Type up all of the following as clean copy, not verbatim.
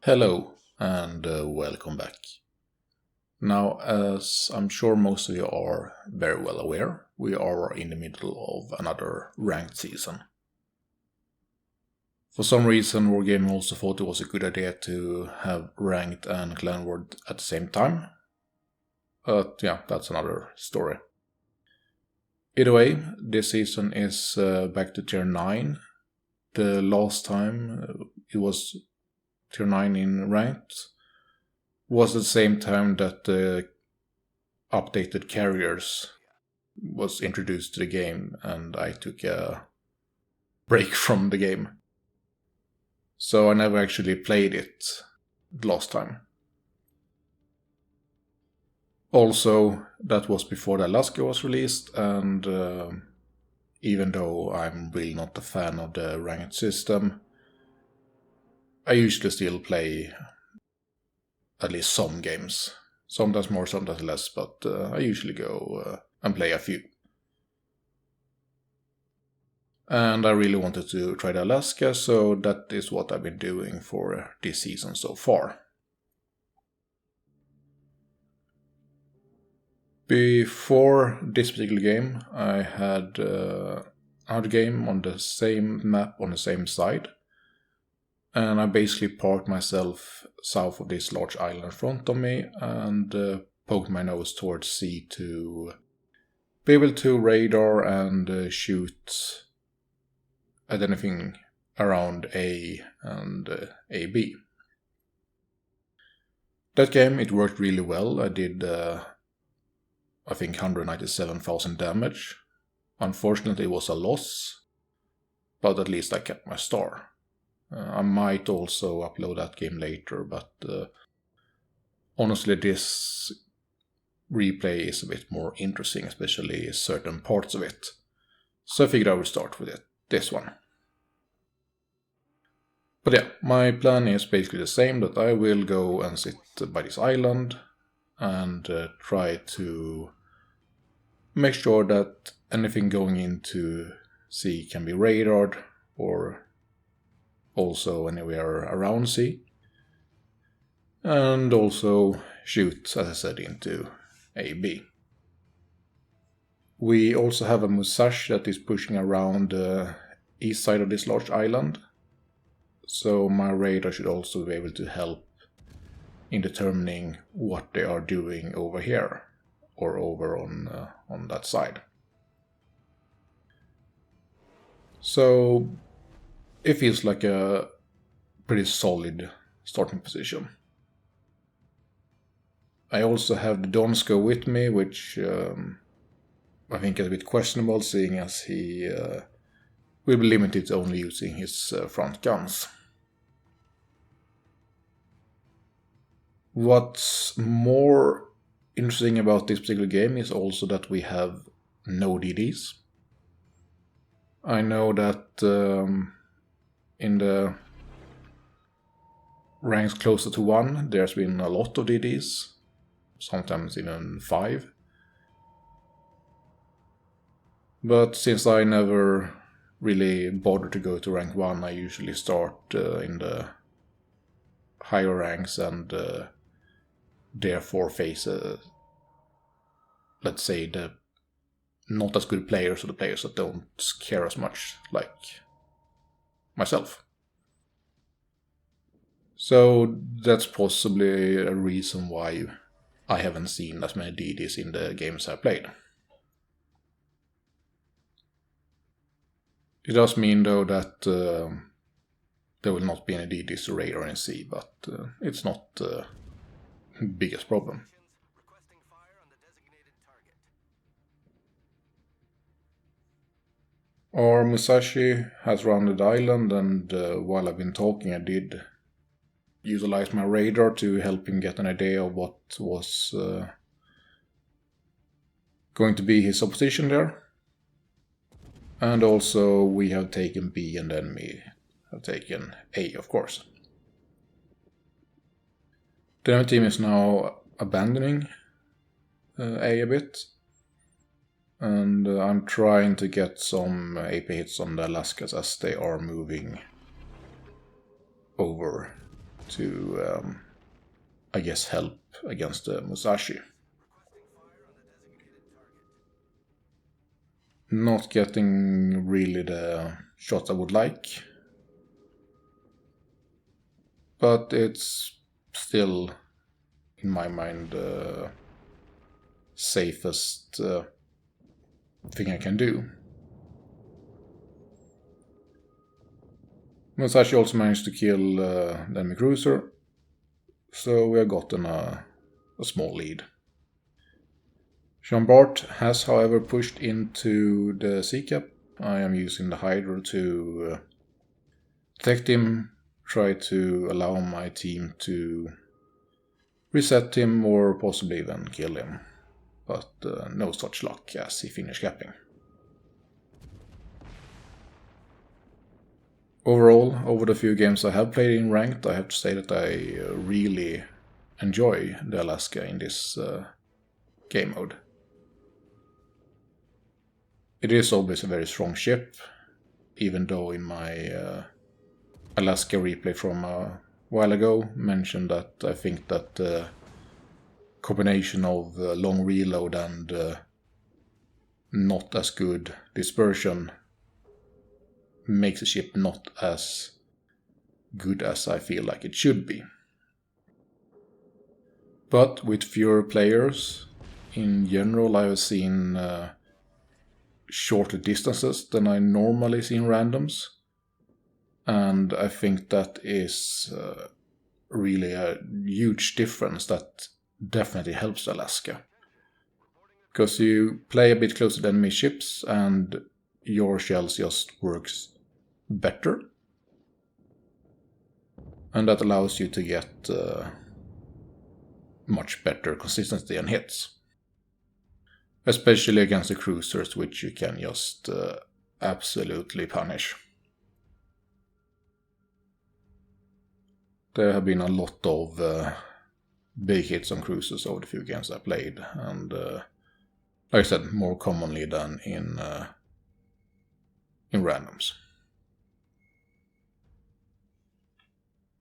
Hello and welcome back. Now, as I'm sure most of you are very well aware, we are in the middle of another ranked season. For some reason, Wargaming also thought it was a good idea to have ranked and clan war at the same time. But yeah, that's another story. Either way, this season is back to tier 9. The last time it was tier 9 in ranked was at the same time that the updated carriers was introduced to the game, and I took a break from the game. So I never actually played it last time. Also, that was before the Alaska was released, and even though I'm really not a fan of the ranked system, I usually still play at least some games. Sometimes more, sometimes less, but I usually go and play a few. And I really wanted to try the Alaska, so that is what I've been doing for this season so far. Before this particular game, I had another game on the same map on the same side. And I basically parked myself south of this large island in front of me and poked my nose towards sea to be able to radar and shoot at anything around A and AB. That game, it worked really well. I did, I think, 197,000 damage. Unfortunately, it was a loss, but at least I kept my star. I might also upload that game later, but honestly, this replay is a bit more interesting, especially certain parts of it. So I figured I would start with this one. But yeah, my plan is basically the same, that I will go and sit by this island and try to make sure that anything going into sea can be radared, or also anywhere around sea. And also shoot, as I said, into AB. We also have a Musashi that is pushing around the east side of this large island. So my radar should also be able to help in determining what they are doing over here or over on that side. So it feels like a pretty solid starting position. I also have the Donsko with me, which I think is a bit questionable, seeing as he will be limited to only using his front guns. What's more interesting about this particular game is also that we have no DDs. I know that in the ranks closer to 1, there's been a lot of DDs, sometimes even 5. But since I never really bother to go to rank 1, I usually start in the higher ranks and therefore face, let's say, the not as good players, or the players that don't care as much, like myself. So that's possibly a reason why I haven't seen as many DDs in the games I played. It does mean, though, that there will not be any DDs to radar and see, but it's not the biggest problem. Our Musashi has rounded the island, and while I've been talking, I did utilize my radar to help him get an idea of what was going to be his opposition there. And also we have taken B, and then we have taken A, of course. The enemy team is now abandoning A a bit. And I'm trying to get some AP hits on the Alaskas as they are moving over to, I guess, help against the Musashi. Not getting really the shots I would like, but it's still, in my mind, safest thing I can do. Musashi also managed to kill the enemy cruiser, so we have gotten a small lead. Jean-Bart has, however, pushed into the sea cap. I am using the Hydra to detect him, try to allow my team to reset him or possibly even kill him. But no such luck as he finished capping. Overall, over the few games I have played in Ranked, I have to say that I really enjoy the Alaska in this game mode. It is obviously a very strong ship, even though in my Alaska replay from a while ago mentioned that I think that the combination of long reload and not as good dispersion makes the ship not as good as I feel like it should be. But with fewer players, in general I have seen shorter distances than I normally see in randoms. And I think that is really a huge difference that definitely helps Alaska. Because you play a bit closer to enemy ships and your shells just works better. And that allows you to get much better consistency and hits. Especially against the cruisers, which you can just absolutely punish. There have been a lot of big hits on cruisers over the few games I played, and like I said, more commonly than in randoms.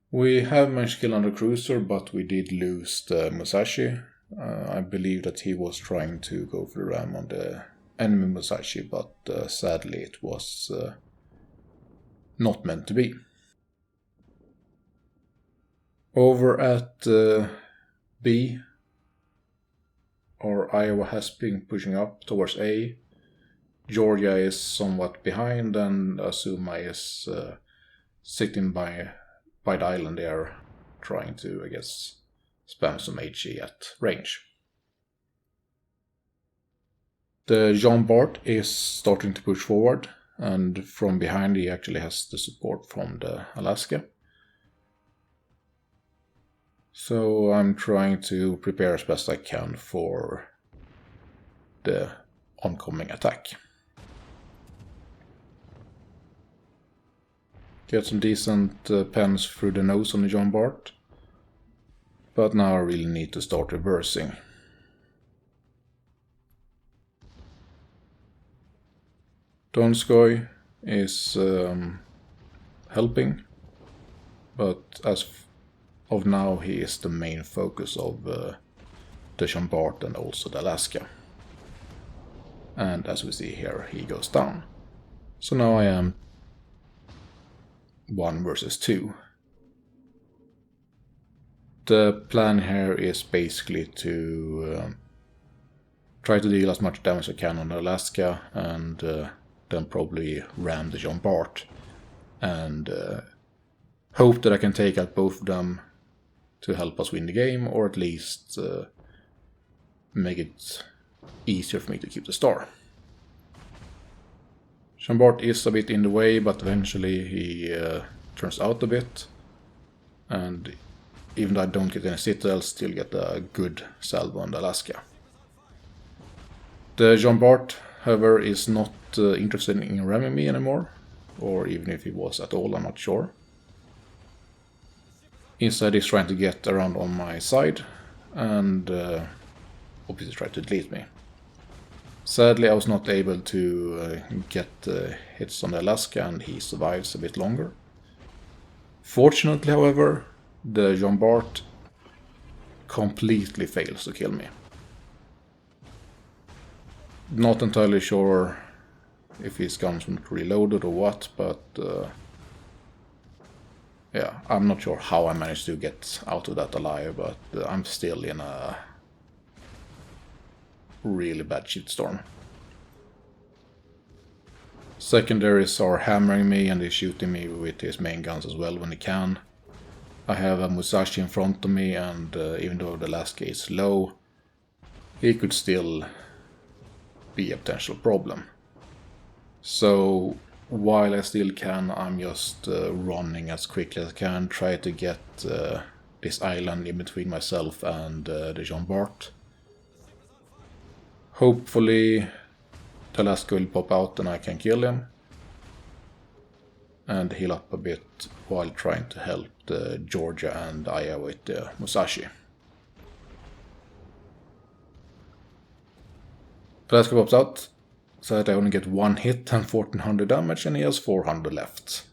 We have managed to kill another cruiser, but we did lose the Musashi. I believe that he was trying to go for the ram on the enemy Musashi, but sadly it was not meant to be. Over at B, our Iowa has been pushing up towards A. Georgia is somewhat behind, and Asuma is sitting by the island there, trying to, I guess, spam some HE at range. The Jean-Bart is starting to push forward, and from behind he actually has the support from the Alaska. So I'm trying to prepare as best I can for the oncoming attack. Get some decent pens through the nose on the Jean-Bart. But now I really need to start reversing. Donskoy is helping, but as of now he is the main focus of the Jean-Bart and also the Alaska. And as we see here, he goes down. So now I am 1 versus 2. The plan here is basically to try to deal as much damage as I can on the Alaska and then probably ram the Jean-Bart and hope that I can take out both of them to help us win the game, or at least make it easier for me to keep the star. Jean-Bart is a bit in the way, but eventually he turns out a bit, and even though I don't get any citadel, I'll still get a good salvo on the Alaska. The Jean-Bart, however, is not interested in ramming me anymore, or even if he was at all, I'm not sure. Instead, he's trying to get around on my side, and obviously try to delete me. Sadly, I was not able to get hits on the Alaska, and he survives a bit longer. Fortunately, however, the Jean Bart completely fails to kill me. Not entirely sure if his gun's not reloaded or what, but yeah, I'm not sure how I managed to get out of that alive, but I'm still in a really bad shitstorm. Secondaries are hammering me and they're shooting me with his main guns as well when they can. I have a Musashi in front of me, and even though the last guy is low, he could still be a potential problem. So while I still can, I'm just running as quickly as I can, try to get this island in between myself and the Jean Bart. Hopefully the last guy will pop out and I can kill him and heal up a bit while trying to help the Georgia and Aya with the Musashi. The last guy pops out, so that I only get one hit and 1400 damage, and he has 400 left.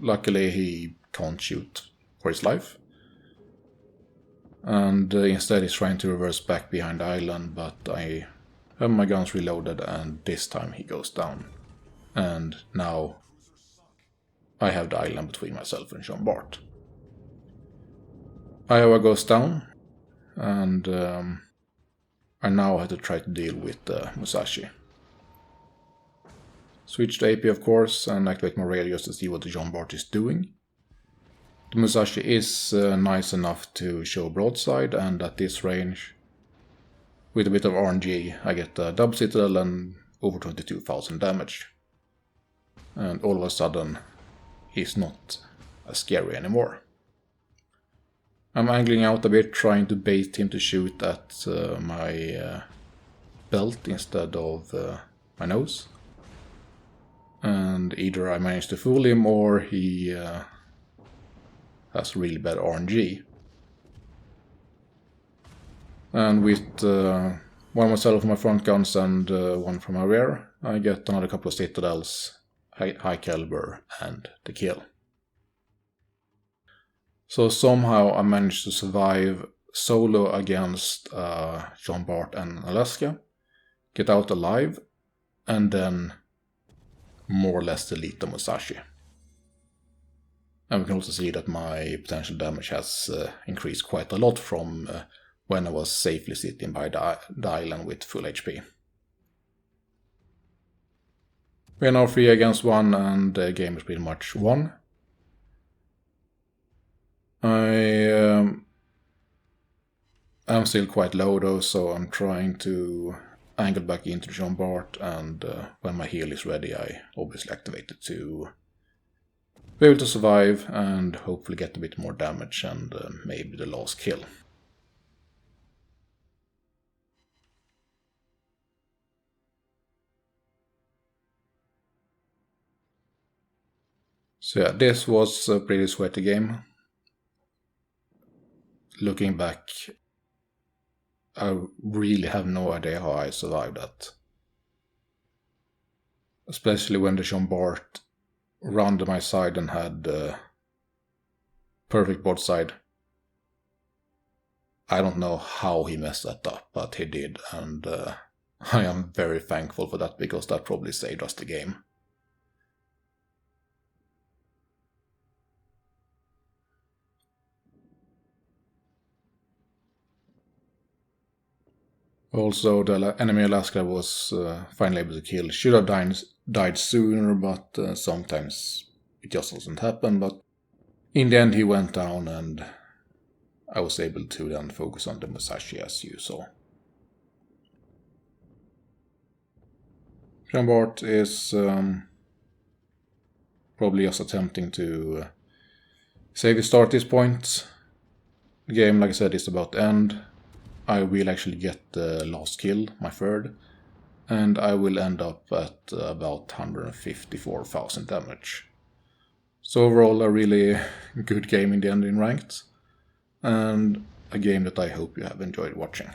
Luckily he can't shoot for his life. And instead he's trying to reverse back behind the island, but I have my guns reloaded and this time he goes down. And now I have the island between myself and Jean Bart. Iowa goes down, and I now have to try to deal with the Musashi. Switch to AP of course and activate my radios to see what the Jean Bart is doing. The Musashi is nice enough to show broadside, and at this range, with a bit of RNG, I get a double citadel and over 22,000 damage. And all of a sudden, he's not as scary anymore. I'm angling out a bit, trying to bait him to shoot at my belt instead of my nose. And either I manage to fool him or he has really bad RNG. And with one myself from my front guns and one from my rear, I get another couple of citadels, high caliber, and the kill. So somehow I managed to survive solo against Jean Bart and Alaska, get out alive, and then more or less delete the Musashi. And we can also see that my potential damage has increased quite a lot from when I was safely sitting by the island with full HP. We are now 3 against 1 and the game is pretty much won. I am still quite low though, so I'm trying to angle back into Jean Bart, and when my heal is ready I obviously activate it to be able to survive and hopefully get a bit more damage and maybe the last kill. So yeah, this was a pretty sweaty game. Looking back, I really have no idea how I survived that. Especially when the Jean Bart rounded my side and had perfect broadside. I don't know how he messed that up, but he did, and I am very thankful for that, because that probably saved us the game. Also, the enemy Alaska was finally able to kill. Should have died sooner, but sometimes it just doesn't happen. But in the end he went down and I was able to then focus on the Musashi, as you saw. Jean Bart is probably just attempting to save his start at this point. The game, like I said, is about to end. I will actually get the last kill, my third, and I will end up at about 154,000 damage. So overall a really good game in the end in ranked, and a game that I hope you have enjoyed watching.